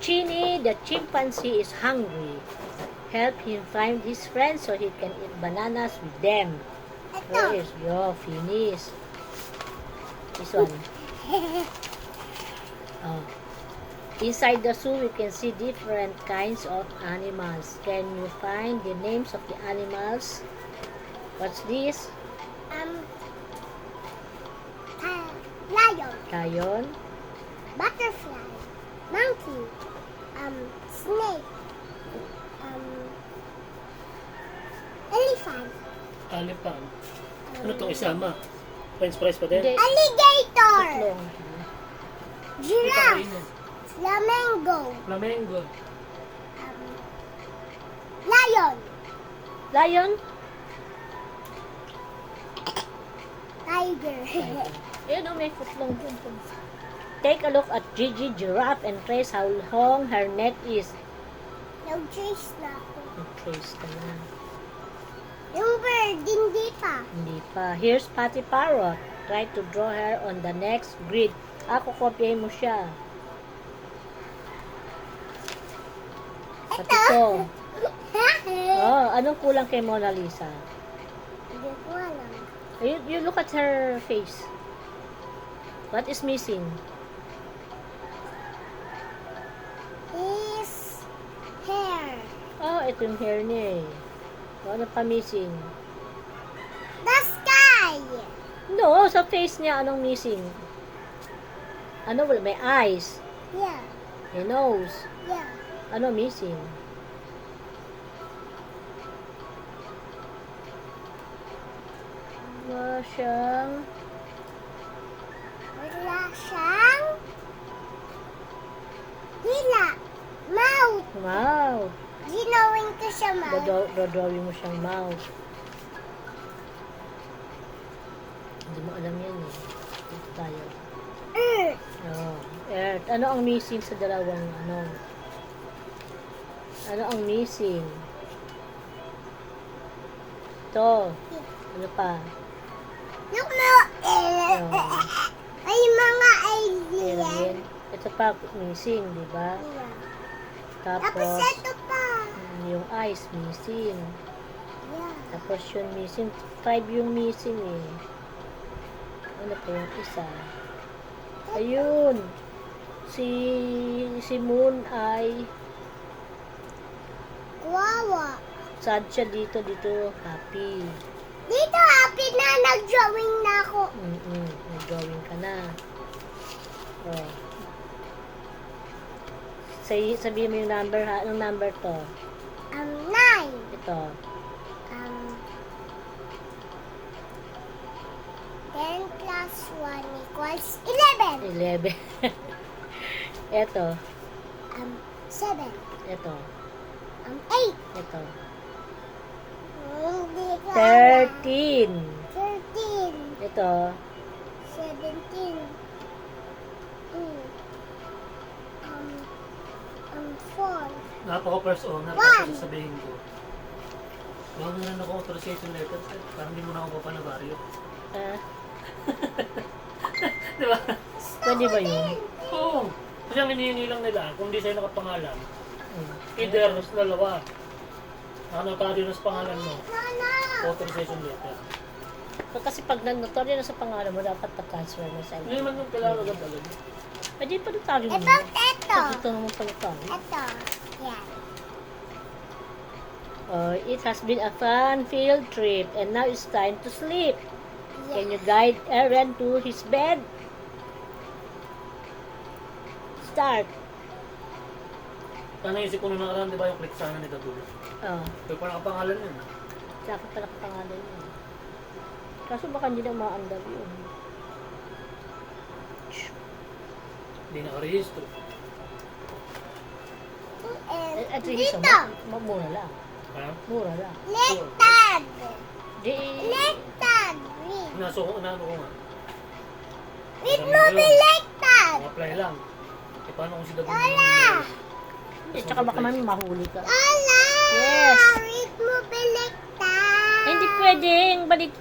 Chinny, the chimpanzee, is hungry. Help him find his friends so he can eat bananas with them. Where is your finish? This one. Oh. Inside the zoo, you can see different kinds of animals. Can you find the names of the animals? What's this? Lion, Lion, butterfly, monkey, snake, elephant, Elephant. Ano itong isama? French fries pa din? Hindi. alligator, tatlong. giraffe, flamingo, Flamengo. lion, Lion? tiger. Ayun, may footlong dun. Take a look at Gigi giraffe and trace how long her neck is. Nag-trace na ako. Trace ka na. Yung bird, hindi pa. Hindi pa. Here's Patty Parrot. Try to draw her on the next grid. Ako, kopyahin mo siya. Pati to. Oh, anong kulang kay Mona Lisa? Hindi ko alam. You look at her face. What is missing? His hair. Oh, ito yung hair niya eh. Ano pa missing? The sky. No, sa face niya, anong missing? Ano, wala, may eyes, Yeah, may nose. yeah. Ano missing? Wala siyang... Wala siyang dila. Mouth. Mouth. Ginawin ko siya mouth. Dodrawing mo siyang mouth. Hindi mo alam yan eh. Dito tayo. Earth. Oh, Earth. Ano ang missing sa dalawang ano? Ano ang missing? Ito. Ano pa? Look mo. Ay, mga alien. Alien. Ito pa missing, di ba? Yeah. Tapos, Tapos ito pa. yung eyes missing. Yeah. Tapos yung missing, 5 yung missing eh. Ano pa yung isa? Ayun. Si Moon ay Kawawa. sad siya dito happy. Dito, happy na. Nag-drawing na ako. Nag-drawing ka na. Oh. Sabihin mo yung number ha. Anong number to? 9. Ito. 10 plus 1 equals 11. 11. Ito. 7. Ito. 8. Ito. Hindi ko 13. 13. Ito. 17. 4. Napaka-first owner. One. Tapos sasabihin ko. Huwag na rin ako authorization letter. Parang hindi mo na ako papanabaryo. Ah, Di ba? pwede ba yun? Oo. Kasi ang hinihingi lang nila, kung di sa'yo nakapangalan, Hmm. either dalawa. Nakataryo na sa pangalan mo, Mama. authorization letter. So, kasi pag nag-notoryo na sa pangalan mo, dapat pa-transfer mo sa Hindi iyo. naman yung kailangan agad talaga. Ay, di pa notaryo mo. Ito, ito. Ito naman pala tayo. Ito. Yan. Oh, it has been a fun field trip and now it's time to sleep. Can you Yeah. guide Aaron to his bed? Start. Ano isip ko nung nakaraan, di ba yung click sana ni Dadul? Oh, Pero parang pangalan yun. sa akin pala kapangalan yun. Kaso baka hindi na maandar yun. Hindi nakarehistro. At least, Dito. mura lang. Ha? Mura lang. Lektad. Di, Lektad. Read. Inaso ko, inaano ko nga. Read mo lektad. Apply lang. E paano kung si Dadul Lola. eh, tsaka baka mami mahuli ka. Lola. Yes. Read mo lektad. Ay, hindi pwedeng balik